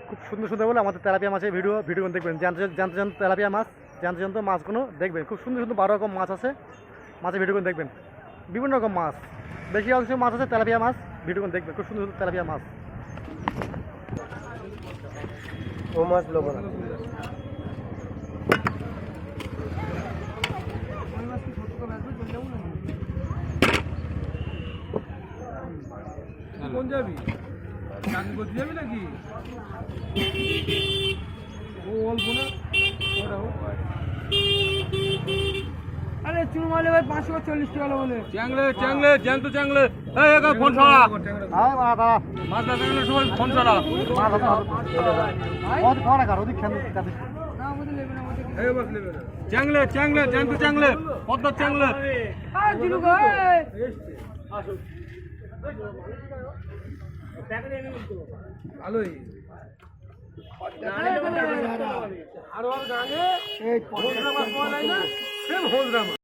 খুব সুন্দর সুন্দর বলে আমাদের তেলাপিয়া মাছের ভিডিও দেখবেন, জানতে তেলাপিয়া মাছ জানতে মাছগুলো দেখবেন। খুব সুন্দর সুন্দর 12 রকম মাছ আছে, মাছের ভিডিও দেখবেন। বিভিন্ন রকম মাছ, বেশি অংশ মাছ আছে তেলাপিয়া মাছ, ভিডিও দেখবেন। খুব সুন্দর সুন্দর তেলাপিয়া মাছ। ও মাছ লোবো না। কোন যাবি? চাকরি করতে যাবি নাকি? ও অল্প না আরে চুন মালে ভাই 540 টাকা বলে। চ্যাংলে জ্যান্ত চ্যাংলে। এই একা ফোন ছড়া আয় বাবা মাছ না চ্যাংলে সবাই ফোন ছড়া। মাছ আছে খাওয়া কার ওদিক খেয়াল কাছে না বুঝে নেবে না ওদিকে। এই মাছ নেবে না। চ্যাংলে জ্যান্ত চ্যাংলে পদ্মার চ্যাংলে। আয় দিলু ভাই ভালোই আরো আর গাঙে এই 50 মাছ পাওয়া যায় না। সেম হোলরা মাছ।